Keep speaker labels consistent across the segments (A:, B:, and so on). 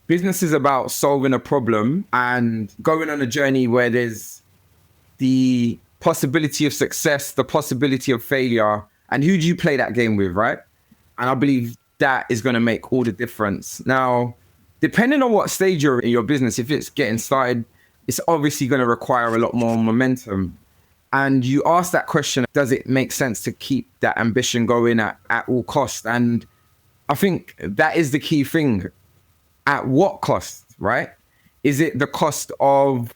A: Business is about solving a problem and going on a journey where there's the possibility of success, the possibility of failure, and who do you play that game with, right? And I believe that is going to make all the difference. Now, depending on what stage you're in your business, if it's getting started, it's obviously going to require a lot more momentum. And you ask that question, does it make sense to keep that ambition going at all costs? And I think that is the key thing. At what cost, right? Is it the cost of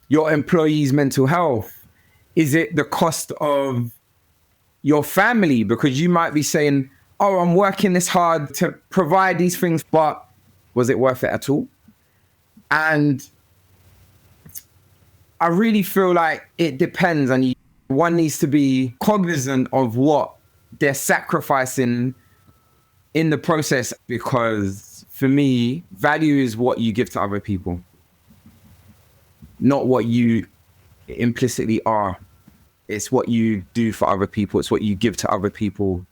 A: your employees' mental health? Is it the cost of your family? Because you might be saying, oh, I'm working this hard to provide these things, but was it worth it at all? And I really feel like it depends, and one needs to be cognizant of what they're sacrificing in the process, because for me, value is what you give to other people, not what you implicitly are. It's what you do for other people. It's what you give to other people.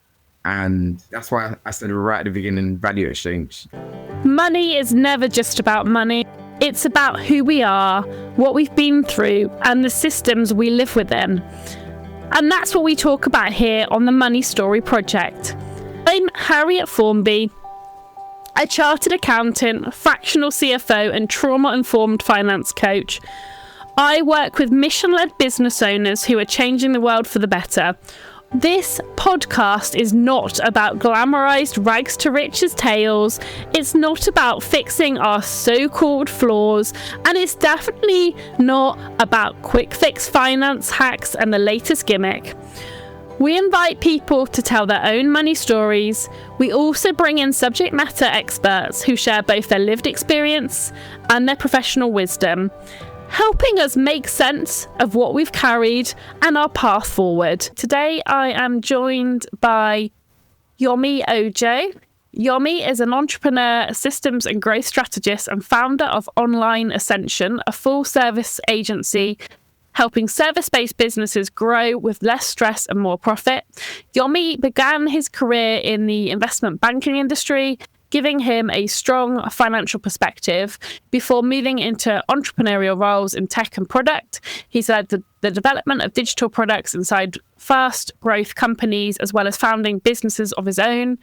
A: And that's why I said right at the beginning, value exchange.
B: Money is never just about money. It's about who we are, what we've been through, and the systems we live within. And that's what we talk about here on the Money Story Project. I'm Harriet Formby, a chartered accountant, fractional CFO, and trauma-informed finance coach. I work with mission-led business owners who are changing the world for the better. This podcast is not about glamorized rags to riches tales. It's not about fixing our so-called flaws, and it's definitely not about quick fix finance hacks and the latest gimmick. We invite people to tell their own money stories. We also bring in subject matter experts who share both their lived experience and their professional wisdom, helping us make sense of what we've carried and our path forward. Today, I am joined by Yommy Ojo. Yommy is an entrepreneur, systems and growth strategist, and founder of Online Ascension, a full-service agency helping service-based businesses grow with less stress and more profit. Yommy began his career in the investment banking industry, giving him a strong financial perspective before moving into entrepreneurial roles in tech and product. He's led the development of digital products inside fast growth companies, as well as founding businesses of his own.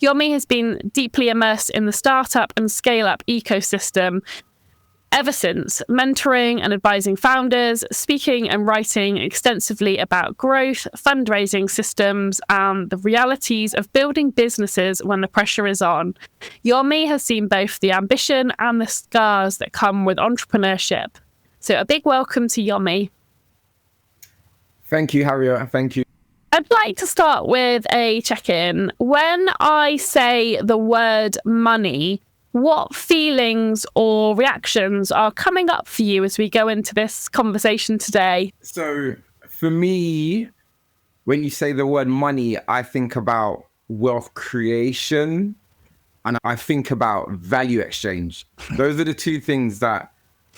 B: Yommy has been deeply immersed in the startup and scale-up ecosystem ever since, mentoring and advising founders, speaking and writing extensively about growth, fundraising systems, and the realities of building businesses when the pressure is on. Yommy has seen both the ambition and the scars that come with entrepreneurship. So a big welcome to Yommy.
A: Thank you, Harriet. Thank you.
B: I'd like to start with a check-in. When I say the word money, what feelings or reactions are coming up for you as we go into this conversation today?
A: So for me, when you say the word money, I think about wealth creation and I think about value exchange. Those are the two things that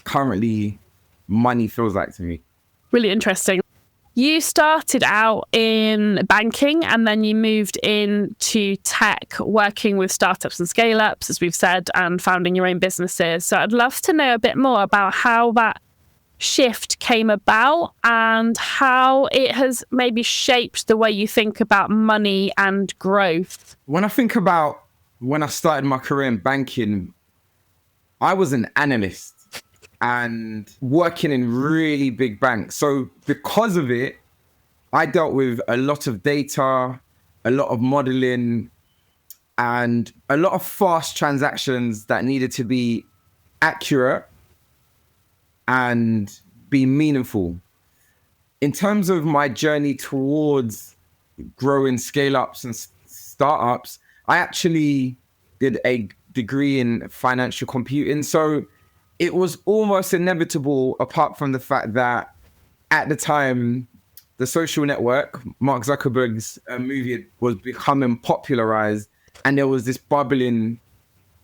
A: currently money feels like to me.
B: Really interesting. You started out in banking and then you moved into tech, working with startups and scale-ups, as we've said, and founding your own businesses. So I'd love to know a bit more about how that shift came about and how it has maybe shaped the way you think about money and growth.
A: When I think about when I started my career in banking, I was an analyst and working in really big banks. So because of it, I dealt with a lot of data, a lot of modeling, and a lot of fast transactions that needed to be accurate and be meaningful. In terms of my journey towards growing scale-ups and startups, I actually did a degree in financial computing. So it was almost inevitable, apart from the fact that at the time, The Social Network, Mark Zuckerberg's movie, was becoming popularized, and there was this bubbling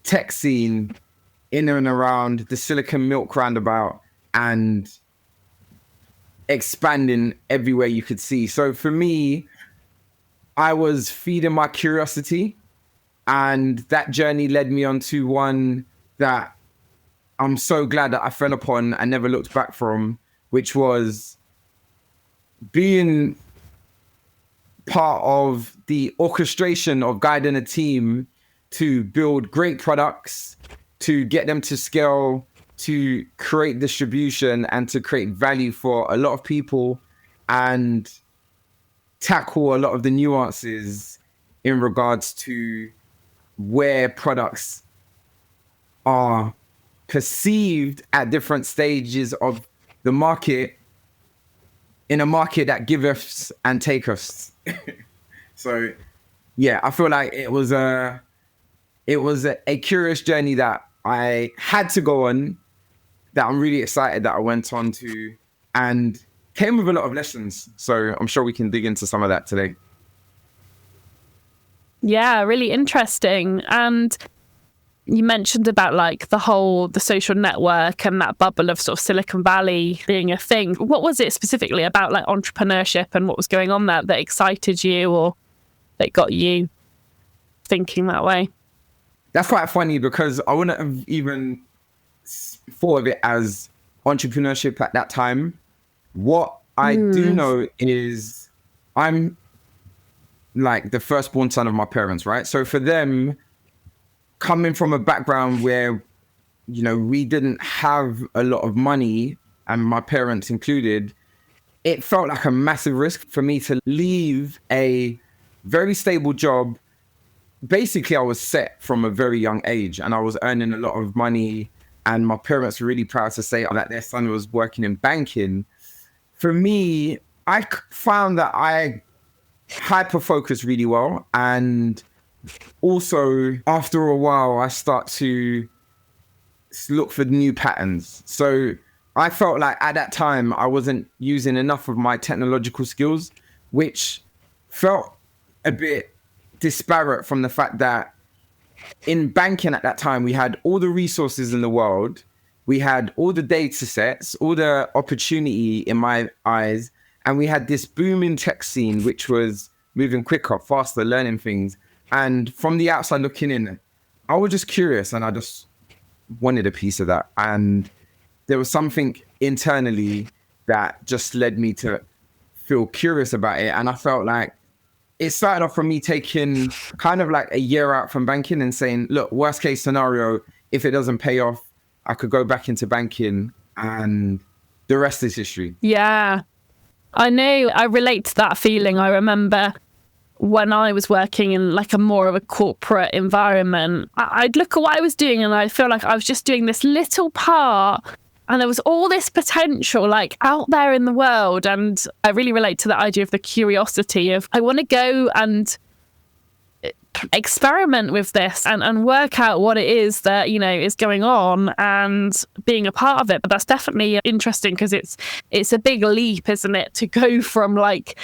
A: tech scene in and around the Silicon Milk roundabout and expanding everywhere you could see. So for me, I was feeding my curiosity, and that journey led me onto one that I'm so glad that I fell upon and never looked back from, which was being part of the orchestration of guiding a team to build great products, to get them to scale, to create distribution, and to create value for a lot of people, and tackle a lot of the nuances in regards to where products are perceived at different stages of the market, in a market that give us and take us. So yeah, I feel like it was a curious journey that I had to go on, that I'm really excited that I went on to, and came with a lot of lessons. So I'm sure we can dig into some of that today.
B: Yeah, really interesting. And you mentioned about like the social network and that bubble of sort of Silicon Valley being a thing. What was it specifically about like entrepreneurship and what was going on there that excited you or that got you thinking that way?
A: That's quite funny because I wouldn't have even thought of it as entrepreneurship at that time. What I do know is I'm like the firstborn son of my parents, right? So for them, coming from a background where, you know, we didn't have a lot of money, and my parents included, it felt like a massive risk for me to leave a very stable job. Basically, I was set from a very young age and I was earning a lot of money, and my parents were really proud to say that their son was working in banking. For me, I found that I hyper-focused really well, and also after a while, I start to look for new patterns. So I felt like at that time, I wasn't using enough of my technological skills, which felt a bit disparate from the fact that in banking at that time, we had all the resources in the world. We had all the data sets, all the opportunity in my eyes. And we had this booming tech scene, which was moving quicker, faster, learning things. And from the outside looking in, I was just curious and I just wanted a piece of that. And there was something internally that just led me to feel curious about it. And I felt like it started off from me taking kind of like a year out from banking and saying, look, worst case scenario, if it doesn't pay off, I could go back into banking and the rest is history.
B: Yeah, I know. I relate to that feeling. I remember when I was working in like a more of a corporate environment, I'd look at what I was doing and I feel like I was just doing this little part and there was all this potential like out there in the world. And I really relate to the idea of the curiosity of I want to go and experiment with this and work out what it is that, you know, is going on and being a part of it. But that's definitely interesting because it's a big leap, isn't it, to go from like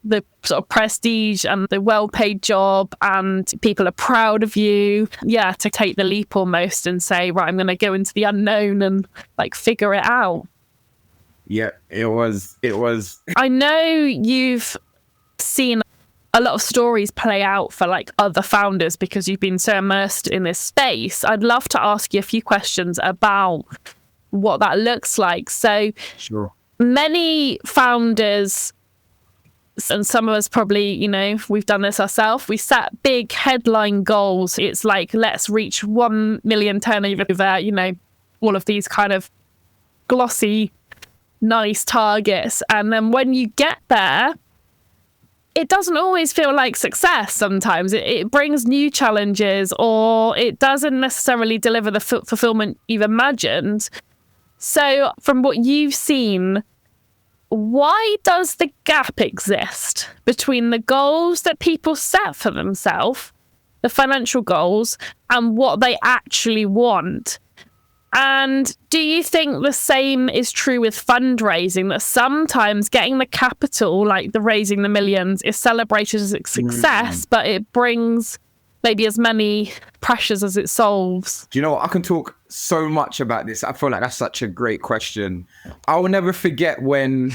B: the sort of prestige and the well-paid job and people are proud of you, to take the leap almost and say, right, I'm going to go into the unknown and like figure it out.
A: Yeah, it was.
B: I know you've seen a lot of stories play out for like other founders because you've been so immersed in this space. I'd love to ask you a few questions about what that looks like. So
A: sure.
B: Many founders, and some of us probably, you know, we've done this ourselves. We set big headline goals. It's like, let's reach 1 million turnover, you know, all of these kind of glossy, nice targets. And then when you get there, it doesn't always feel like success sometimes. It brings new challenges or it doesn't necessarily deliver the fulfillment you've imagined. So from what you've seen, why does the gap exist between the goals that people set for themselves, the financial goals, and what they actually want? And do you think the same is true with fundraising, that sometimes getting the capital, like the raising the millions, is celebrated as a success, but it brings maybe as many pressures as it solves?
A: Do you know what? I can talk so much about this. I feel like that's such a great question. I will never forget when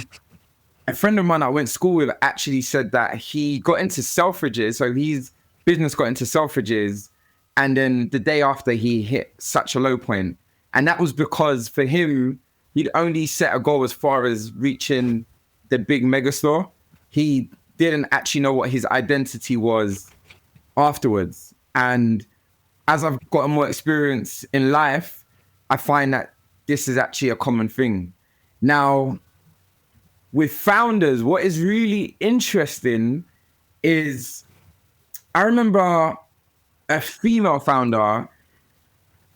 A: a friend of mine I went to school with actually said that he got into Selfridges. So his business got into Selfridges. And then the day after he hit such a low point. And that was because for him, he'd only set a goal as far as reaching the big megastore. He didn't actually know what his identity was afterwards. And as I've gotten more experience in life, I find that this is actually a common thing. Now, with founders, what is really interesting is I remember a female founder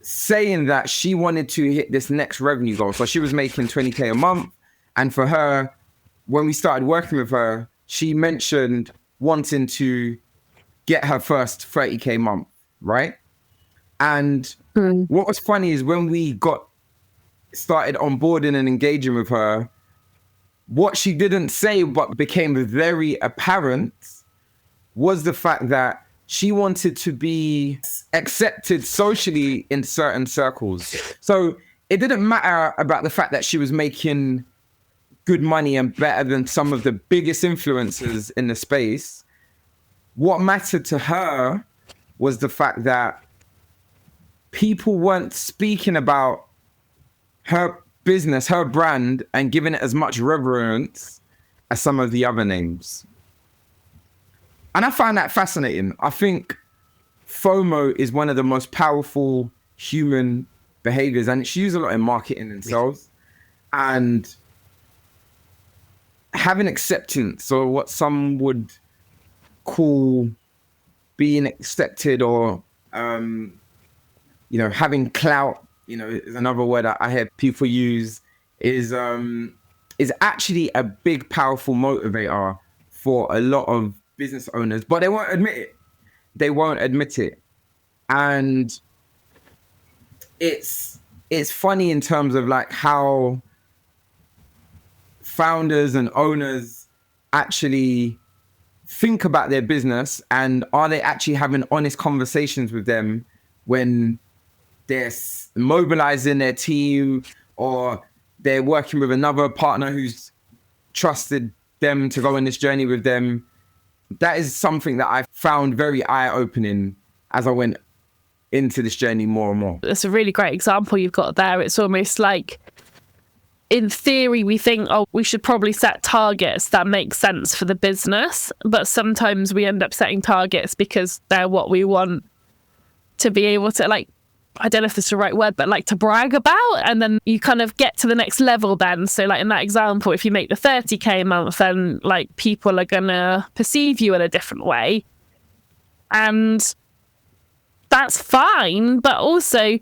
A: saying that she wanted to hit this next revenue goal. So she was making 20K a month. And for her, when we started working with her, she mentioned wanting to get her first 30K month, right? And what was funny is when we got started onboarding and engaging with her, what she didn't say but became very apparent was the fact that she wanted to be accepted socially in certain circles. So it didn't matter about the fact that she was making good money and better than some of the biggest influencers in the space. What mattered to her was the fact that people weren't speaking about her business, her brand, and giving it as much reverence as some of the other names. And I find that fascinating. I think FOMO is one of the most powerful human behaviors, and it's used a lot in marketing and sales. And having acceptance, or what some would call being accepted, or having clout, is another word that I hear people use, is actually a big, powerful motivator for a lot of business owners, but they won't admit it. And it's funny in terms of like how founders and owners actually think about their business, and are they actually having honest conversations with them when they're mobilizing their team, or they're working with another partner who's trusted them to go on this journey with them. That is something that I found very eye-opening as I went into this journey more and more.
B: That's a really great example you've got there. It's almost like, in theory, we think, we should probably set targets that make sense for the business. But sometimes we end up setting targets because they're what we want to be able to, like, I don't know if this is the right word, but like to brag about. And then you kind of get to the next level then. So like in that example, if you make the 30K a month, then like people are going to perceive you in a different way. And that's fine. But also,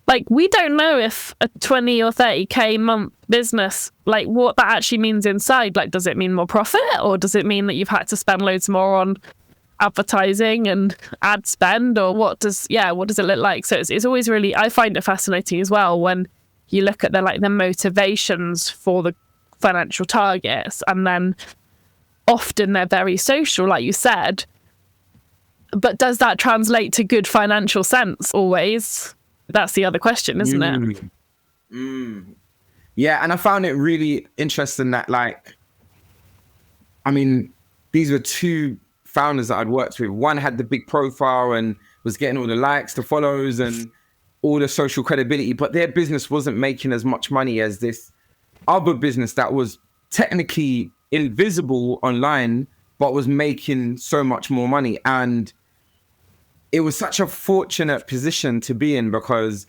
B: like, we don't know if a 20 or 30K month business, like what that actually means inside. Like, does it mean more profit, or does it mean that you've had to spend loads more on advertising and ad spend, or what does it look like? So it's always really, I find it fascinating as well when you look at the motivations for the financial targets, and then often they're very social, like you said, but does that translate to good financial sense always? That's the other question, isn't it?
A: Yeah, and I found it really interesting that, like, I mean, these were two founders that I'd worked with. One had the big profile and was getting all the likes, the follows, and all the social credibility, but their business wasn't making as much money as this other business that was technically invisible online, but was making so much more money. And it was such a fortunate position to be in, because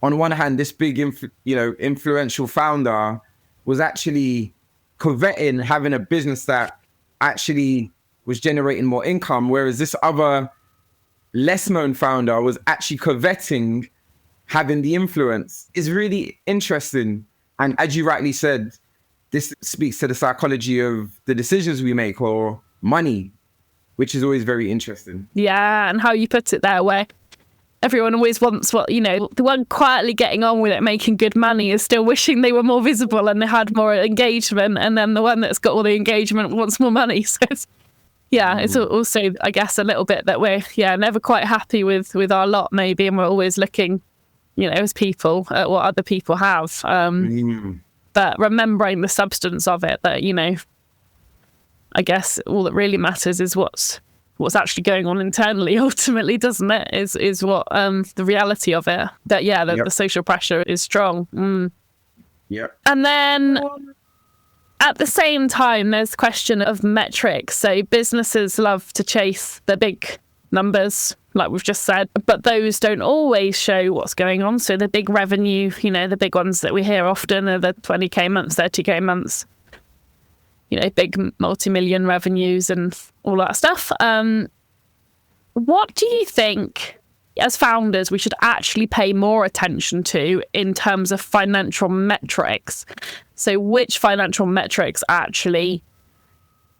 A: on one hand, this big, influential founder was actually coveting having a business that actually was generating more income, whereas this other less known founder was actually coveting having the influence. Is really interesting. And as you rightly said, this speaks to the psychology of the decisions we make, or money, which is always very interesting.
B: Yeah, and how you put it there, where everyone always wants the one quietly getting on with it, making good money, is still wishing they were more visible and they had more engagement, and then the one that's got all the engagement wants more money. So it's also, I guess, a little bit that we're never quite happy with our lot maybe, and we're always looking, as people, at what other people have. But remembering the substance of it, that, I guess all that really matters is what's what's actually going on internally ultimately, doesn't it? Is what the reality of it. That the social pressure is strong.
A: Yep.
B: And then at the same time, there's the question of metrics. So businesses love to chase the big numbers, like we've just said, but those don't always show what's going on. So the big revenue, the big ones that we hear often are the 20k months, 30k months, big multi-million revenues and all that stuff. What do you think, as founders, we should actually pay more attention to in terms of financial metrics? So which financial metrics actually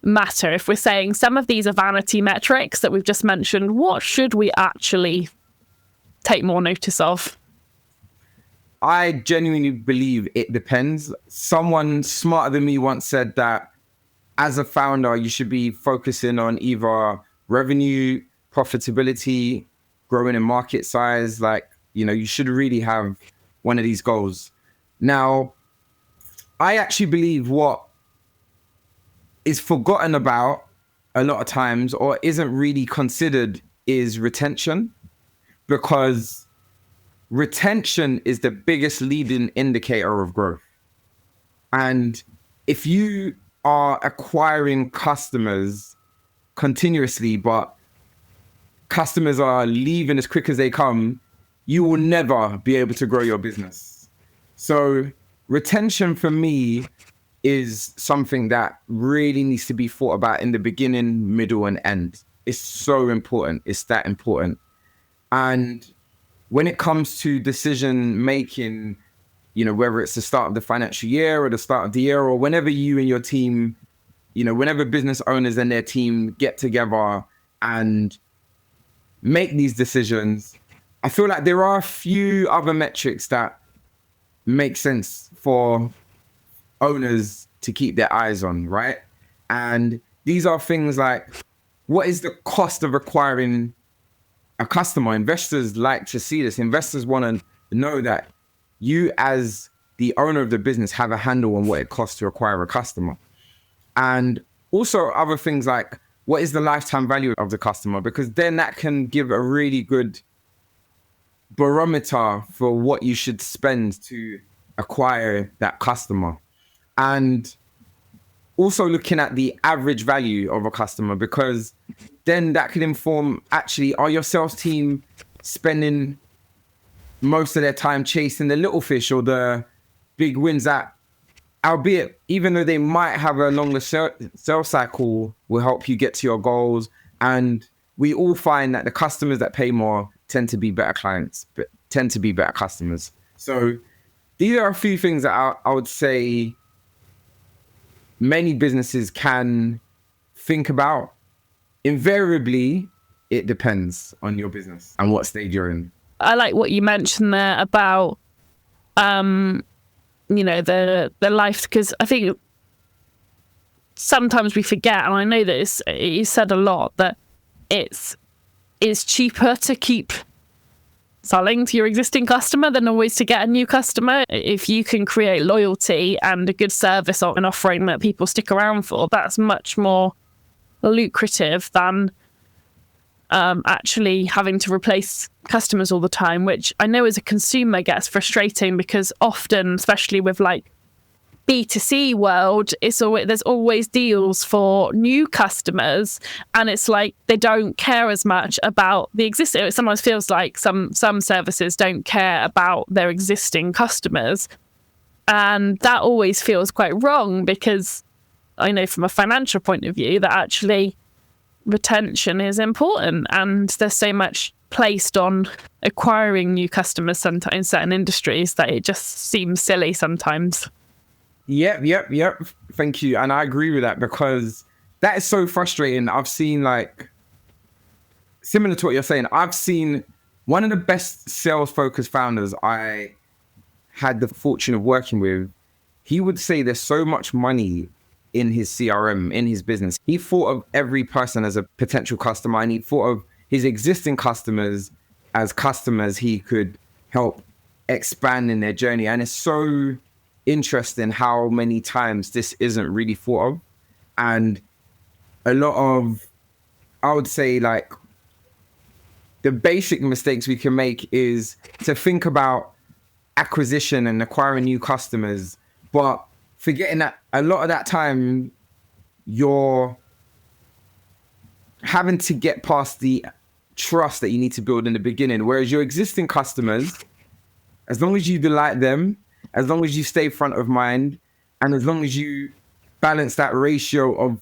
B: matter? If we're saying some of these are vanity metrics that we've just mentioned, what should we actually take more notice of?
A: I genuinely believe it depends. Someone smarter than me once said that as a founder, you should be focusing on either revenue, profitability, growing in market size. You should really have one of these goals. Now, I actually believe what is forgotten about a lot of times or isn't really considered is retention, because retention is the biggest leading indicator of growth. And if you are acquiring customers continuously, but customers are leaving as quick as they come, you will never be able to grow your business. So retention for me is something that really needs to be thought about in the beginning, middle, and end. It's so important. It's that important. And when it comes to decision making, whether it's the start of the financial year or the start of the year, or whenever you and your team, whenever business owners and their team get together and make these decisions, I feel like there are a few other metrics that make sense for owners to keep their eyes on, right? And these are things like, what is the cost of acquiring a customer? Investors like to see this. Investors want to know that you, as the owner of the business, have a handle on what it costs to acquire a customer. And also other things like, what is the lifetime value of the customer? Because then that can give a really good barometer for what you should spend to acquire that customer. And also looking at the average value of a customer, because then that could inform, actually, are your sales team spending most of their time chasing the little fish or the big wins that, albeit, even though they might have a longer sales cycle, will help you get to your goals. And we all find that the customers that pay more tend to be better clients, but tend to be better customers. So these are a few things that I would say many businesses can think about. Invariably, it depends on your business and what stage you're in.
B: I like what you mentioned there about, the life, because I think sometimes we forget, and I know that you said a lot, that it's cheaper to keep selling to your existing customer than always to get a new customer. If you can create loyalty and a good service or an offering that people stick around for, that's much more lucrative than actually having to replace customers all the time, which I know as a consumer gets frustrating, because often, especially with like B2C world, there's always deals for new customers, and it's like they don't care as much about the existing. It sometimes feels like some services don't care about their existing customers, and that always feels quite wrong, because I know from a financial point of view that actually retention is important, and there's so much placed on acquiring new customers sometimes in certain industries that it just seems silly sometimes.
A: Yep. Thank you. And I agree with that, because that is so frustrating. I've seen, like, similar to what you're saying, I've seen one of the best sales focused founders I had the fortune of working with. He would say there's so much money in his CRM, in his business. He thought of every person as a potential customer, and he thought of his existing customers as customers he could help expand in their journey. And it's so interesting how many times this isn't really thought of. And a lot of I would say like the basic mistakes we can make is to think about acquisition and acquiring new customers, but forgetting that a lot of that time you're having to get past the trust that you need to build in the beginning. Whereas your existing customers, as long as you delight them, as long as you stay front of mind, and as long as you balance that ratio of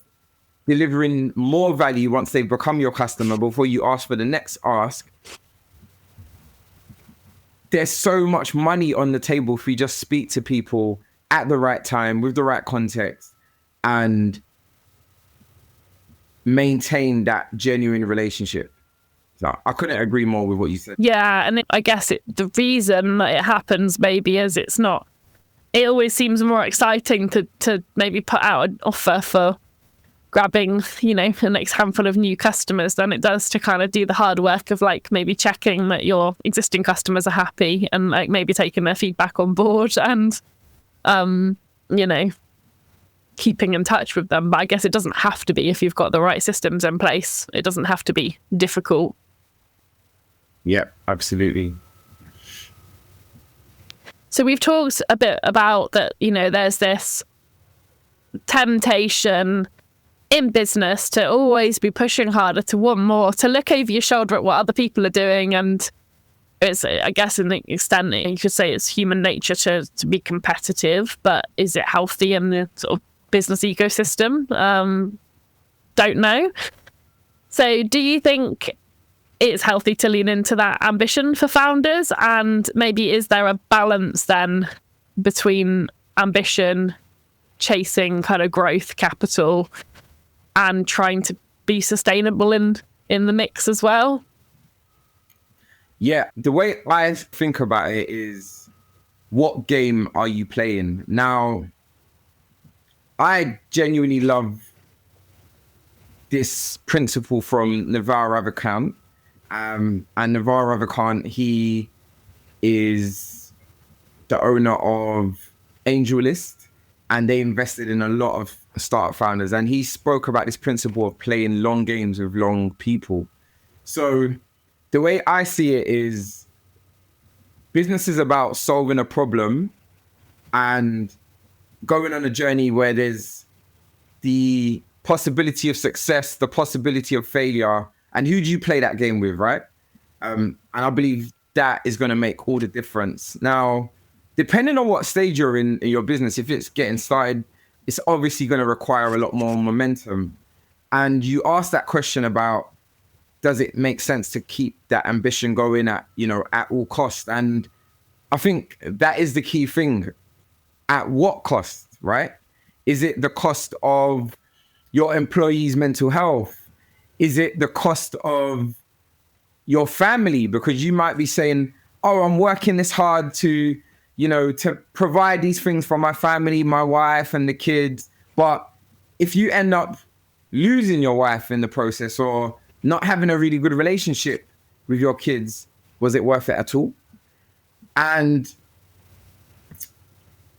A: delivering more value once they've become your customer before you ask for the next ask, there's so much money on the table if we just speak to people at the right time with the right context and maintain that genuine relationship. So I couldn't agree more with what you said.
B: Yeah, and I guess the reason that it happens maybe is it always seems more exciting to maybe put out an offer for grabbing, the next handful of new customers than it does to kind of do the hard work of like maybe checking that your existing customers are happy and like maybe taking their feedback on board and, keeping in touch with them. But I guess it doesn't have to be if you've got the right systems in place. It doesn't have to be difficult.
A: Yeah, absolutely.
B: So we've talked a bit about that, there's this temptation in business to always be pushing harder, to want more, to look over your shoulder at what other people are doing. And it's, I guess, in the extent that you could say it's human nature to be competitive, but is it healthy in the sort of business ecosystem? Don't know. So do you think it's healthy to lean into that ambition for founders? And maybe is there a balance then between ambition, chasing kind of growth capital, and trying to be sustainable in the mix as well?
A: Yeah, the way I think about it is, what game are you playing? Now, I genuinely love this principle from Naval Ravikant. And Naval Ravikant, he is the owner of AngelList, and they invested in a lot of startup founders. And he spoke about this principle of playing long games with long people. So the way I see it is, business is about solving a problem and going on a journey where there's the possibility of success, the possibility of failure, and who do you play that game with, right? And I believe that is going to make all the difference. Now, depending on what stage you're in your business, if it's getting started, it's obviously going to require a lot more momentum. And you ask that question about, does it make sense to keep that ambition going at all costs? And I think that is the key thing. At what cost, right? Is it the cost of your employees' mental health? Is it the cost of your family? Because you might be saying, oh, I'm working this hard to provide these things for my family, my wife and the kids. But if you end up losing your wife in the process or not having a really good relationship with your kids, was it worth it at all? And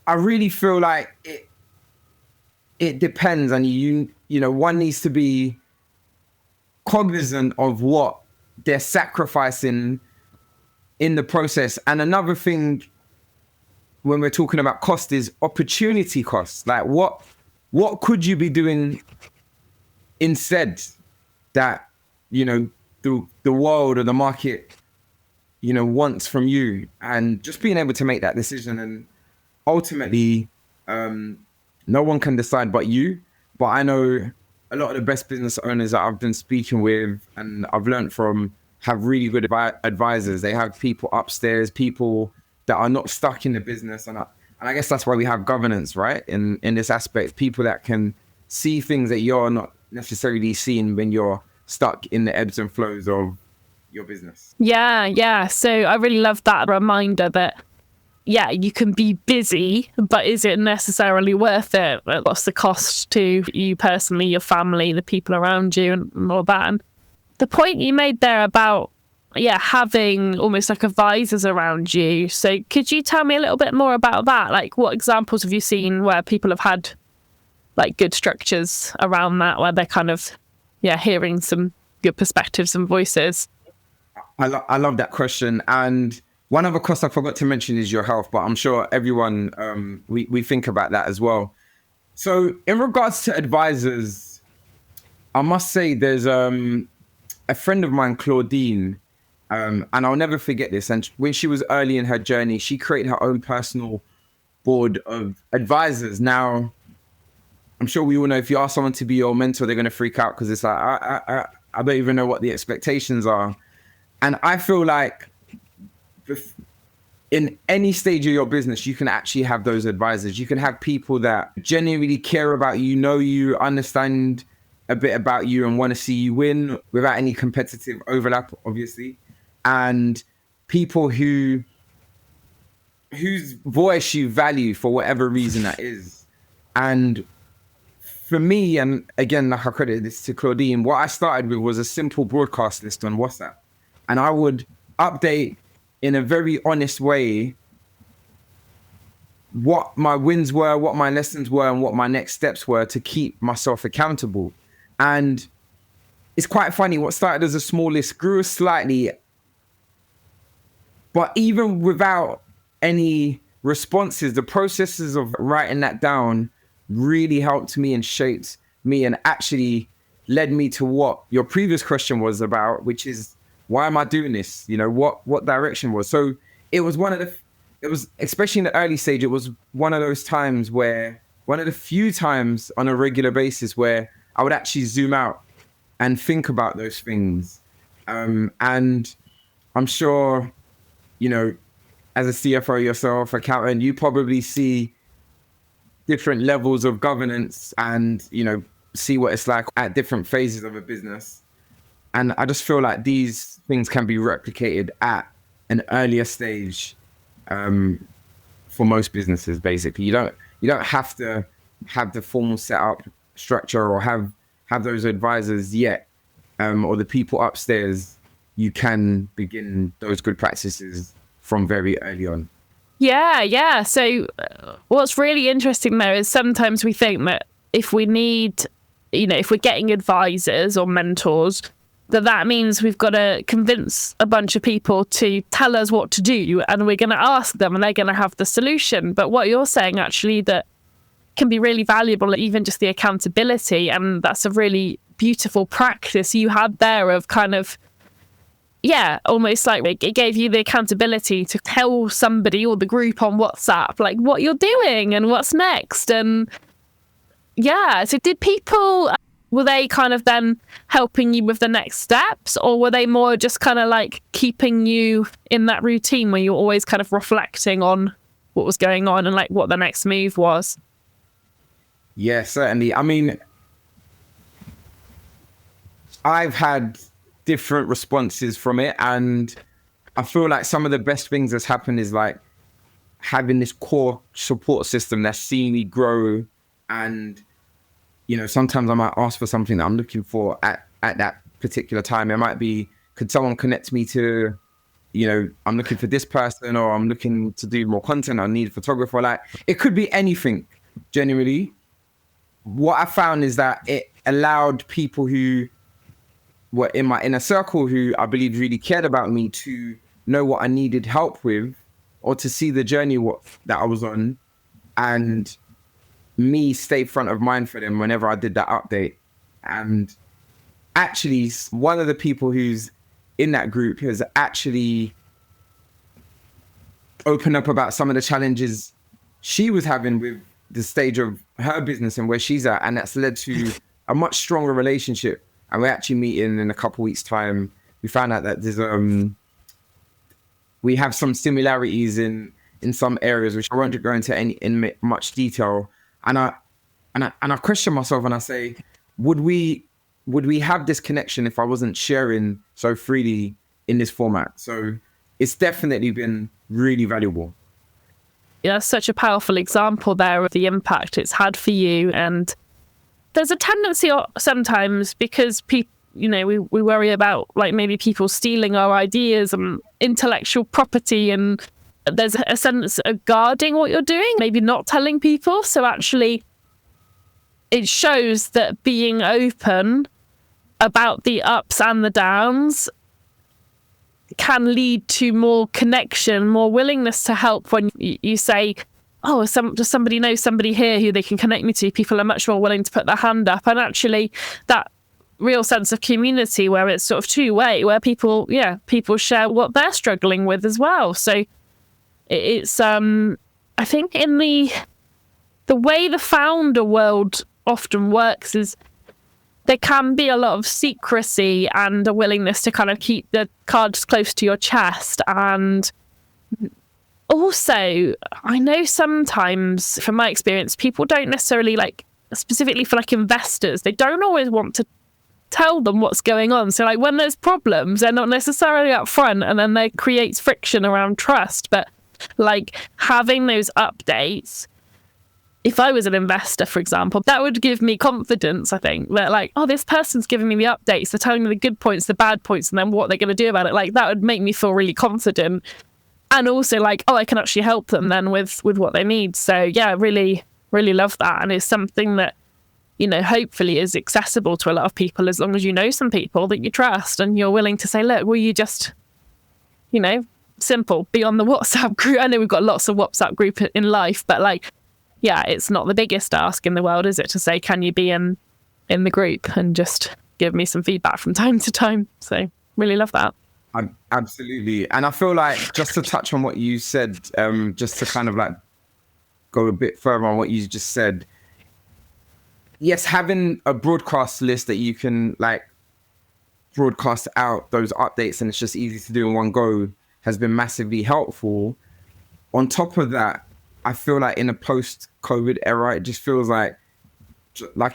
A: I really feel like it depends. And one needs to be cognizant of what they're sacrificing in the process. And another thing when we're talking about cost is opportunity costs. Like what could you be doing instead that the world or the market wants from you? And just being able to make that decision. And ultimately no one can decide but you. But I know a lot of the best business owners that I've been speaking with and I've learned from have really good advisors. They have people upstairs, people that are not stuck in the business. And I guess that's why we have governance, right? In this aspect, people that can see things that you're not necessarily seeing when you're stuck in the ebbs and flows of your business.
B: Yeah. So I really love that reminder that, yeah, you can be busy, but is it necessarily worth it? What's the cost to you personally, your family, the people around you and all that? And the point you made there about, having almost like advisors around you. So could you tell me a little bit more about that? Like what examples have you seen where people have had like good structures around that, where they're kind of, hearing some good perspectives and voices.
A: I love that question. And one other cost I forgot to mention is your health, but I'm sure everyone, we think about that as well. So in regards to advisors, I must say there's a friend of mine, Claudine, and I'll never forget this. And when she was early in her journey, she created her own personal board of advisors. Now, I'm sure we all know if you ask someone to be your mentor, they're going to freak out because it's like, I don't even know what the expectations are. And I feel like in any stage of your business, you can actually have those advisors. You can have people that genuinely care about you, know you, understand a bit about you and want to see you win without any competitive overlap, obviously. And people whose voice you value for whatever reason that is. And for me, and again, like I credit this to Claudine, what I started with was a simple broadcast list on WhatsApp. And I would update in a very honest way what my wins were, what my lessons were, and what my next steps were to keep myself accountable. And it's quite funny, what started as a small list grew slightly, but even without any responses, the processes of writing that down really helped me and shaped me and actually led me to what your previous question was about, which is, why am I doing this? You know, what direction was? So it was especially in the early stage, it was one of those times one of the few times on a regular basis where I would actually zoom out and think about those things. And I'm sure, you know, as a CFO yourself, accountant, you probably see different levels of governance and, you know, see what it's like at different phases of a business. And I just feel like these things can be replicated at an earlier stage for most businesses, basically. You don't have to have the formal setup structure or have those advisors yet, or the people upstairs. You can begin those good practices from very early on.
B: Yeah. So what's really interesting there is sometimes we think that if we need, you know, if we're getting advisors or mentors, that means we've got to convince a bunch of people to tell us what to do, and we're going to ask them and they're going to have the solution. But what you're saying actually that can be really valuable, even just the accountability, and that's a really beautiful practice you had there of kind of, yeah, almost like it gave you the accountability to tell somebody or the group on WhatsApp like what you're doing and what's next. And yeah, so did people, were they kind of then helping you with the next steps, or were they more just kind of like keeping you in that routine where you're always kind of reflecting on what was going on and like what the next move was?
A: Yeah, certainly. I mean, I've had different responses from it, and I feel like some of the best things that's happened is like having this core support system that's seen me grow. And you know, sometimes I might ask for something that I'm looking for at that particular time. It might be, could someone connect me to, you know, I'm looking for this person, or I'm looking to do more content, I need a photographer. Like, it could be anything, genuinely. What I found is that it allowed people who were in my inner circle, who I believe really cared about me, to know what I needed help with, or to see the journey that I was on, and me stay front of mind for them whenever I did that update. And actually, one of the people who's in that group has actually opened up about some of the challenges she was having with the stage of her business and where she's at, and that's led to a much stronger relationship. And we're actually meeting in a couple weeks' time. We found out that there's we have some similarities in some areas, which I won't go into in much detail. And I question myself and I say, would we have this connection if I wasn't sharing so freely in this format? So it's definitely been really valuable.
B: Yeah, that's such a powerful example there of the impact it's had for you. And there's a tendency sometimes, because people, you know, we worry about like maybe people stealing our ideas and intellectual property, and there's a sense of guarding what you're doing, maybe not telling people. So actually it shows that being open about the ups and the downs can lead to more connection, more willingness to help. When you say, oh, does somebody know somebody here who they can connect me to? People are much more willing to put their hand up. And actually that real sense of community where it's sort of two-way, where people share what they're struggling with as well. So it's I think in the way the founder world often works is there can be a lot of secrecy and a willingness to kind of keep the cards close to your chest. And also, I know sometimes, from my experience, people don't necessarily, like, specifically for like investors, they don't always want to tell them what's going on. So like when there's problems, they're not necessarily up front, and then that creates friction around trust. But like having those updates, if I was an investor, for example, that would give me confidence, I think, that like, oh, this person's giving me the updates, they're telling me the good points, the bad points, and then what they're going to do about it. Like that would make me feel really confident. And also like, oh, I can actually help them then with what they need. So yeah, really, really love that. And it's something that, you know, hopefully is accessible to a lot of people, as long as you know some people that you trust and you're willing to say, look, will you just, you know, simple, be on the WhatsApp group. I know we've got lots of WhatsApp group in life, but like, yeah, it's not the biggest ask in the world, is it, to say, can you be in the group and just give me some feedback from time to time? So really love that.
A: Absolutely. And I feel like, just to touch on what you said, just to kind of like go a bit further on what you just said, yes, having a broadcast list that you can like broadcast out those updates and it's just easy to do in one go has been massively helpful. On top of that, I feel like in a post-COVID era, it just feels like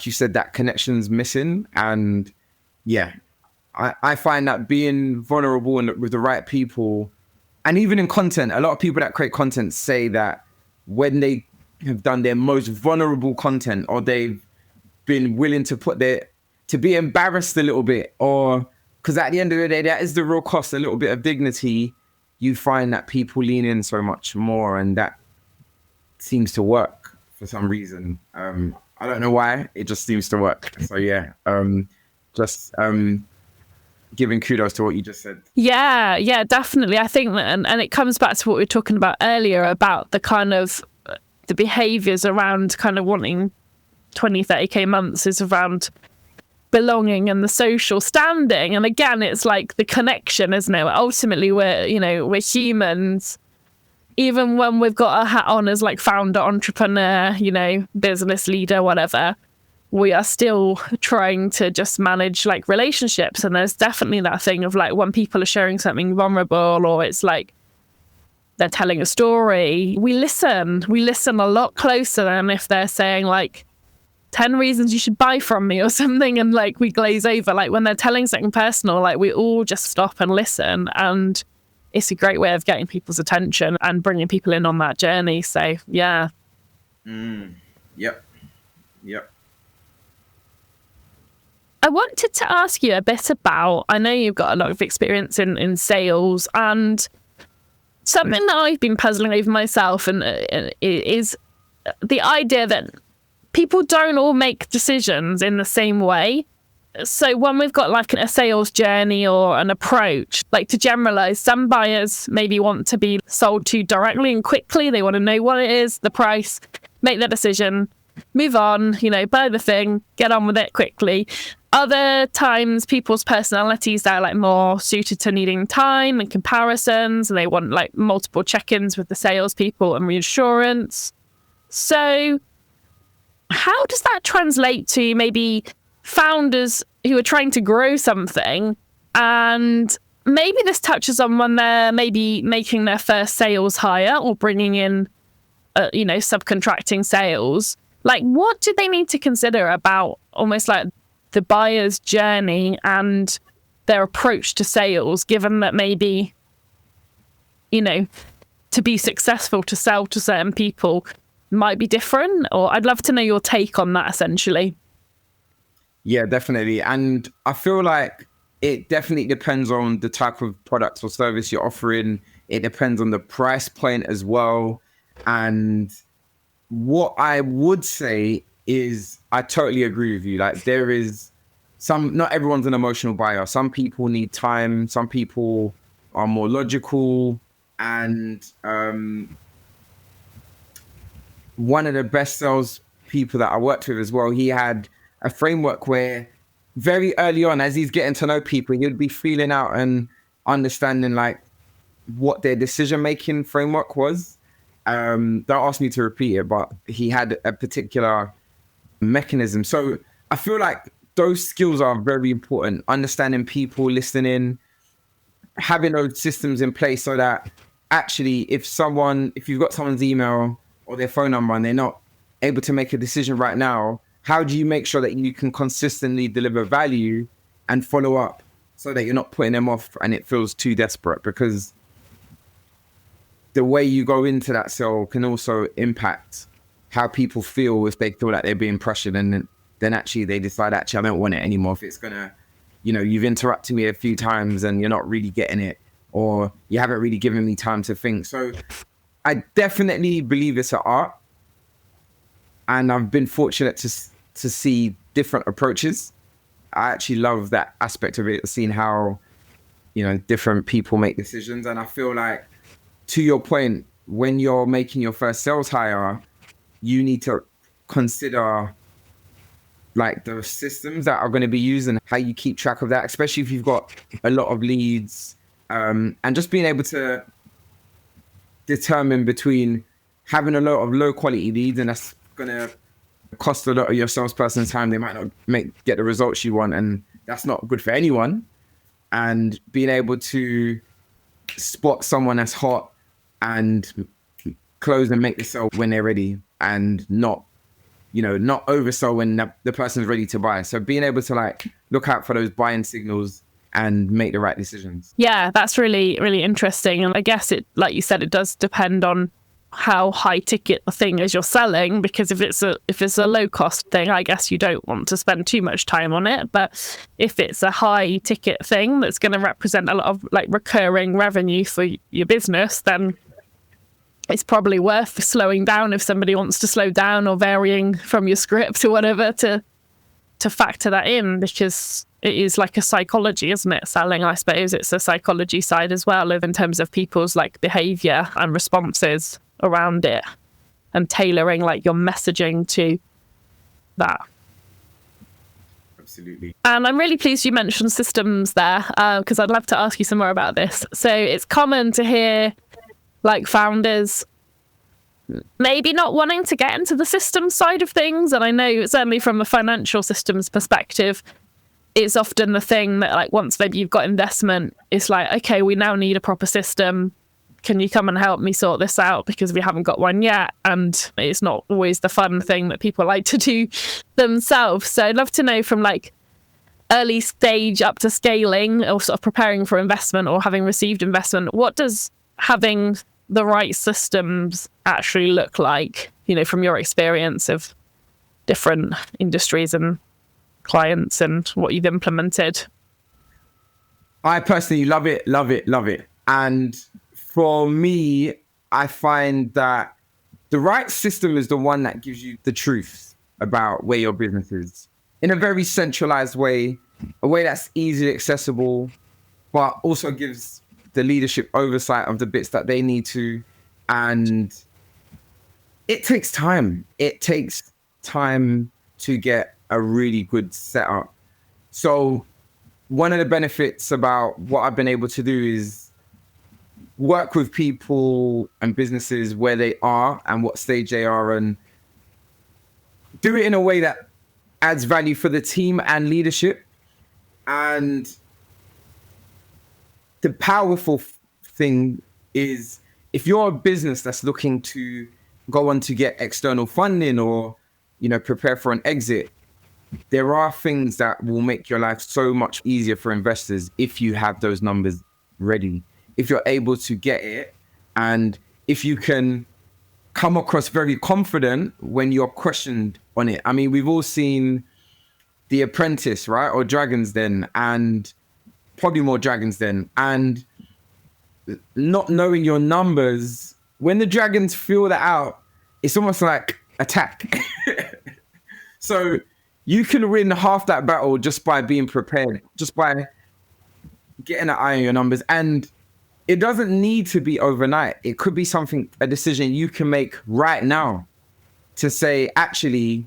A: you said, that connection's missing. And yeah, I find that being vulnerable and with the right people, and even in content, a lot of people that create content say that when they have done their most vulnerable content, or they've been willing to to be embarrassed a little bit, or because at the end of the day, that is the real cost, a little bit of dignity, you find that people lean in so much more, and that seems to work for some reason. I don't know why, it just seems to work. So yeah, giving kudos to what you just said.
B: Yeah, definitely. I think that, and it comes back to what we were talking about earlier about the kind of the behaviours around kind of wanting 20, 30k months is around belonging and the social standing. And again, it's like the connection, isn't it? Ultimately, we're humans. Even when we've got our hat on as like founder, entrepreneur, business leader, whatever, we are still trying to just manage like relationships. And there's definitely that thing of like when people are sharing something vulnerable, or it's like they're telling a story, we listen a lot closer than if they're saying like 10 reasons you should buy from me or something, and like we glaze over. Like when they're telling something personal, like we all just stop and listen, and it's a great way of getting people's attention and bringing people in on that journey. So yeah.
A: Yep.
B: I wanted to ask you a bit about, I know you've got a lot of experience in sales, and something that I've been puzzling over myself and is the idea that people don't all make decisions in the same way. So when we've got like a sales journey or an approach, like to generalize, some buyers maybe want to be sold to directly and quickly. They want to know what it is, the price, make their decision, move on, buy the thing, get on with it quickly. Other times, people's personalities are like more suited to needing time and comparisons, and they want like multiple check-ins with the salespeople and reassurance. So how does that translate to maybe founders who are trying to grow something, and maybe this touches on when they're maybe making their first sales hire or bringing in, subcontracting sales? Like, what do they need to consider about almost like the buyer's journey and their approach to sales, given that maybe, to be successful, to sell to certain people might be different? Or I'd love to know your take on that, essentially.
A: Yeah, definitely. And I feel like it definitely depends on the type of product or service you're offering. It depends on the price point as well. And what I would say is, I totally agree with you. Like, there is not everyone's an emotional buyer. Some people need time. Some people are more logical. And one of the best sales people that I worked with as well, he had a framework where very early on, as he's getting to know people, he'd be feeling out and understanding like what their decision-making framework was. Don't ask me to repeat it, but he had a particular mechanism. So I feel like those skills are very important. Understanding people, listening, having those systems in place so that actually if you've got someone's email or their phone number and they're not able to make a decision right now, how do you make sure that you can consistently deliver value and follow up so that you're not putting them off and it feels too desperate? Because the way you go into that sale can also impact how people feel if they feel like they're being pressured and then actually they decide, actually, I don't want it anymore. If it's gonna, you've interrupted me a few times and you're not really getting it, or you haven't really given me time to think. So I definitely believe it's an art. And I've been fortunate to see different approaches. I actually love that aspect of it, seeing how, different people make decisions. And I feel like, to your point, when you're making your first sales hire, you need to consider like the systems that are going to be used and how you keep track of that, especially if you've got a lot of leads, and just being able to determine between having a lot of low quality leads, and that's going to cost a lot of your salesperson's time. They might not get the results you want, and that's not good for anyone. And being able to spot someone that's hot and close and make the sale when they're ready, and not oversell when the person's ready to buy. So being able to like look out for those buying signals and make the right decisions.
B: Yeah, that's really, really interesting. And I guess it, like you said, it does depend on how high ticket the thing is you're selling, because if it's a low cost thing, I guess you don't want to spend too much time on it. But if it's a high ticket thing that's going to represent a lot of like recurring revenue for your business, then it's probably worth slowing down if somebody wants to slow down, or varying from your script or whatever to factor that in, because it is like a psychology, isn't it? Selling, I suppose it's a psychology side as well, in terms of people's like behavior and responses around it, and tailoring like your messaging to that.
A: Absolutely.
B: And I'm really pleased you mentioned systems there, because I'd love to ask you some more about this. So it's common to hear like founders maybe not wanting to get into the systems side of things. And I know certainly from a financial systems perspective, it's often the thing that like once maybe you've got investment, it's like, okay, we now need a proper system. Can you come and help me sort this out, because we haven't got one yet? And it's not always the fun thing that people like to do themselves. So I'd love to know from like early stage up to scaling, or sort of preparing for investment or having received investment, what does having the right systems actually look like, from your experience of different industries and clients and what you've implemented?
A: I personally love it. And for me, I find that the right system is the one that gives you the truth about where your business is in a very centralized way, a way that's easily accessible, but also gives the leadership oversight of the bits that they need to. And it takes time. It takes time to get a really good setup. So one of the benefits about what I've been able to do is work with people and businesses where they are and what stage they are, and do it in a way that adds value for the team and leadership. And the powerful thing is, if you're a business that's looking to go on to get external funding or, prepare for an exit, there are things that will make your life so much easier for investors if you have those numbers ready, if you're able to get it, and if you can come across very confident when you're questioned on it. I mean, we've all seen The Apprentice, right? Or Dragon's Den, and probably more Dragon's Den. And not knowing your numbers, when the dragons feel that out, it's almost like attack. So you can win half that battle just by being prepared, just by getting an eye on your numbers. And it doesn't need to be overnight. It could be a decision you can make right now to say, actually,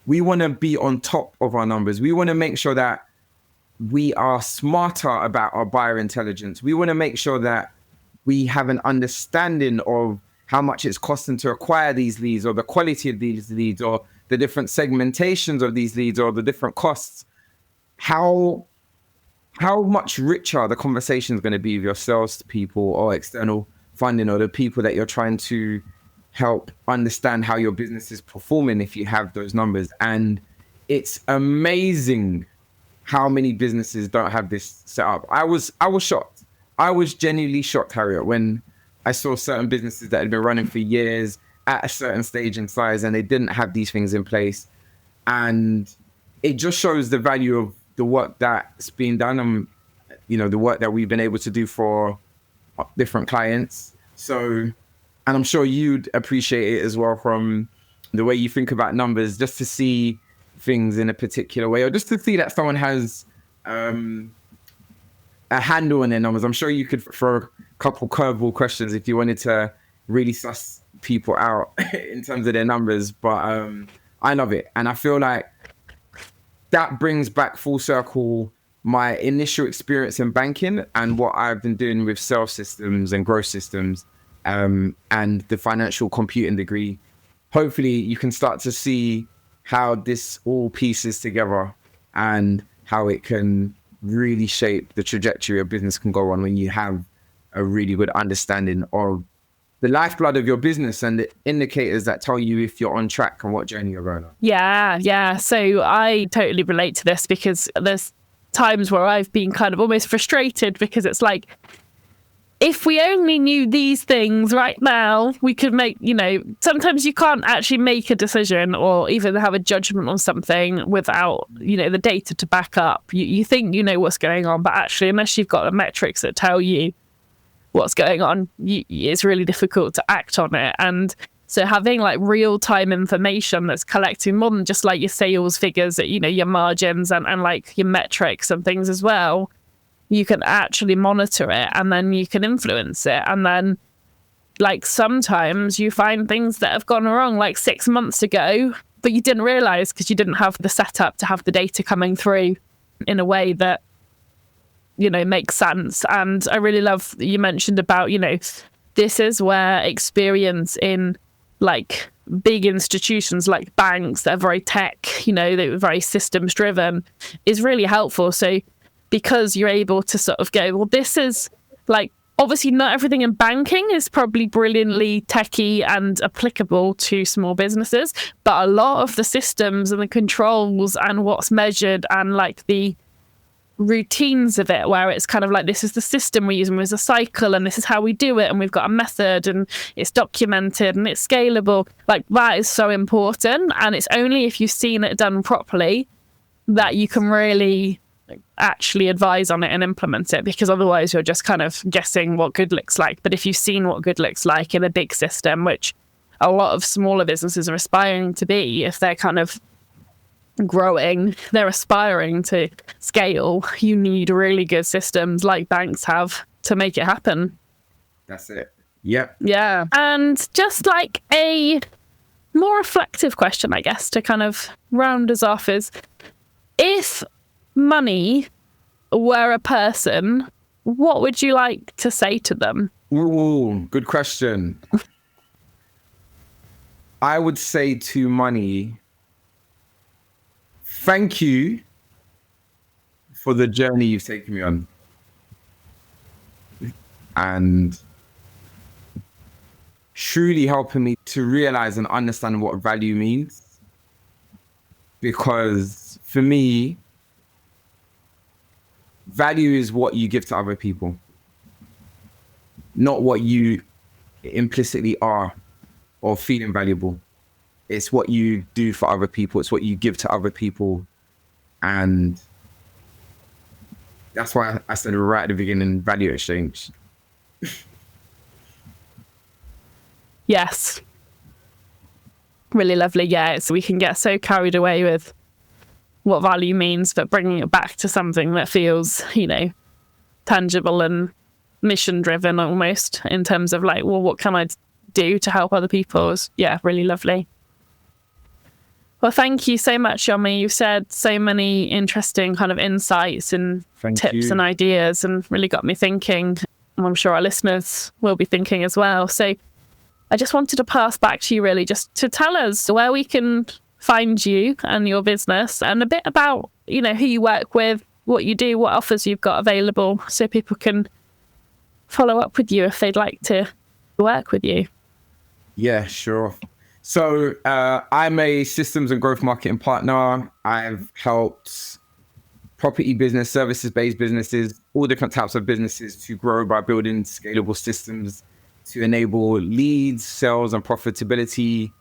A: we want to be on top of our numbers. We want to make sure that we are smarter about our buyer intelligence. We want to make sure that we have an understanding of how much it's costing to acquire these leads, or the quality of these leads, or the different segmentations of these leads, or the different costs. How much richer the conversation is going to be with your sales people or external funding, or the people that you're trying to help understand how your business is performing if you have those numbers. And it's amazing how many businesses don't have this set up. I was shocked. I was genuinely shocked, Harriet, when I saw certain businesses that had been running for years at a certain stage in size, and they didn't have these things in place. And it just shows the value of the work that's being done, and the work that we've been able to do for different clients. So, and I'm sure you'd appreciate it as well, from the way you think about numbers, just to see things in a particular way, or just to see that someone has a handle on their numbers. I'm sure you could throw a couple curveball questions if you wanted to really suss people out in terms of their numbers. But I love it. And I feel like that brings back full circle my initial experience in banking and what I've been doing with sales systems and growth systems, and the financial computing degree. Hopefully you can start to see how this all pieces together and how it can really shape the trajectory a business can go on when you have a really good understanding of the lifeblood of your business and the indicators that tell you if you're on track and what journey you're going on.
B: Yeah. So I totally relate to this, because there's times where I've been kind of almost frustrated, because it's like, if we only knew these things right now, we could make, sometimes you can't actually make a decision or even have a judgment on something without, the data to back up. You think you know what's going on, but actually, unless you've got the metrics that tell you what's going on, it's really difficult to act on it. And so having like real-time information that's collecting more than just like your sales figures, your margins and like your metrics and things as well, you can actually monitor it and then you can influence it. And then like sometimes you find things that have gone wrong like 6 months ago, but you didn't realize because you didn't have the setup to have the data coming through in a way that, makes sense. And I really love that you mentioned about, this is where experience in like big institutions like banks that are very tech, they're very systems driven, is really helpful. So because you're able to sort of go, well, this is like, obviously not everything in banking is probably brilliantly techie and applicable to small businesses, but a lot of the systems and the controls and what's measured and like the routines of it, where it's kind of like, this is the system we're using, there's a cycle and this is how we do it and we've got a method and it's documented and it's scalable, like that is so important. And it's only if you've seen it done properly that you can really actually advise on it and implement it, because otherwise you're just kind of guessing what good looks like. But if you've seen what good looks like in a big system, which a lot of smaller businesses are aspiring to be, if they're kind of growing, they're aspiring to scale, you need really good systems like banks have to make it happen.
A: That's it. Yep.
B: Yeah. And just like a more reflective question, I guess, to kind of round us off is, if money were a person, what would you like to say to them?
A: Ooh, good question. I would say to money, thank you for the journey you've taken me on. And truly helping me to realize and understand what value means. Because for me, value is what you give to other people, not what you implicitly are or feeling valuable. It's what you do for other people. It's what you give to other people. And that's why I said right at the beginning, value exchange.
B: Yes. Really lovely. Yeah. So we can get so carried away with what value means, but bringing it back to something that feels, tangible and mission driven almost, in terms of like, well, what can I do to help other people? Is, really lovely. Well, thank you so much, Yommy. You've said so many interesting kind of insights and tips and ideas, and really got me thinking. And I'm sure our listeners will be thinking as well. So I just wanted to pass back to you, really, just to tell us where we can find you and your business, and a bit about, who you work with, what you do, what offers you've got available, so people can follow up with you if they'd like to work with you.
A: Yeah, sure. So I'm a systems and growth marketing partner. I've helped property business, services-based businesses, all different types of businesses to grow by building scalable systems to enable leads, sales, and profitability,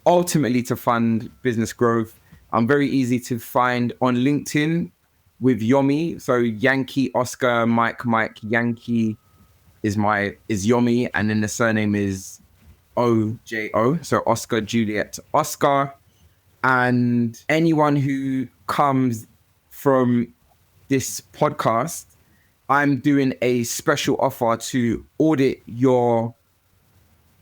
A: ultimately to fund business growth. I'm very easy to find on LinkedIn with Yommy. So Yankee, Oscar, Mike, Yankee is Yommy, and then the surname is Ojo. So Oscar, Juliet, Oscar. And anyone who comes from this podcast, I'm doing a special offer to audit your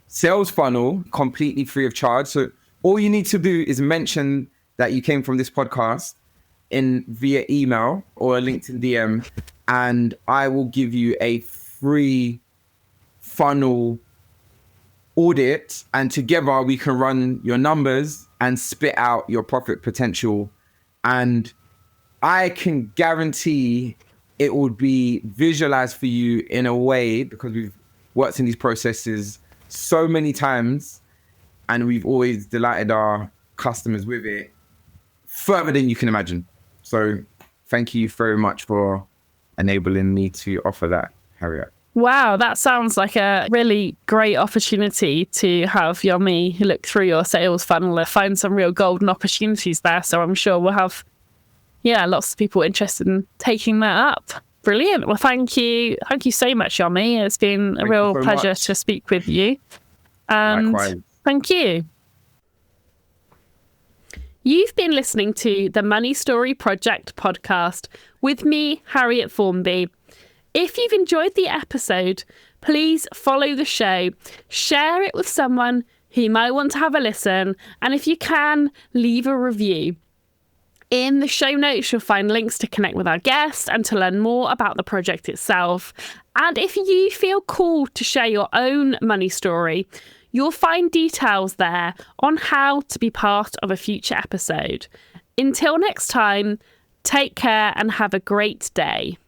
A: sales funnel completely free of charge. So all you need to do is mention that you came from this podcast via email or a LinkedIn DM, and I will give you a free funnel audit, and together we can run your numbers and spit out your profit potential. And I can guarantee it will be visualized for you in a way, because we've worked in these processes so many times and we've always delighted our customers with it further than you can imagine. So thank you very much for enabling me to offer that, Harriet.
B: Wow, that sounds like a really great opportunity to have Yommy look through your sales funnel and find some real golden opportunities there. So I'm sure we'll have, lots of people interested in taking that up. Brilliant. Well, thank you. Thank you so much, Yommy. It's been a real pleasure to speak with you. And likewise. Thank you. You've been listening to the Money Story Project podcast with me, Harriet Formby. If you've enjoyed the episode, please follow the show, share it with someone who might want to have a listen, and if you can, leave a review. In the show notes, you'll find links to connect with our guests and to learn more about the project itself. And if you feel called to share your own money story, you'll find details there on how to be part of a future episode. Until next time, take care and have a great day.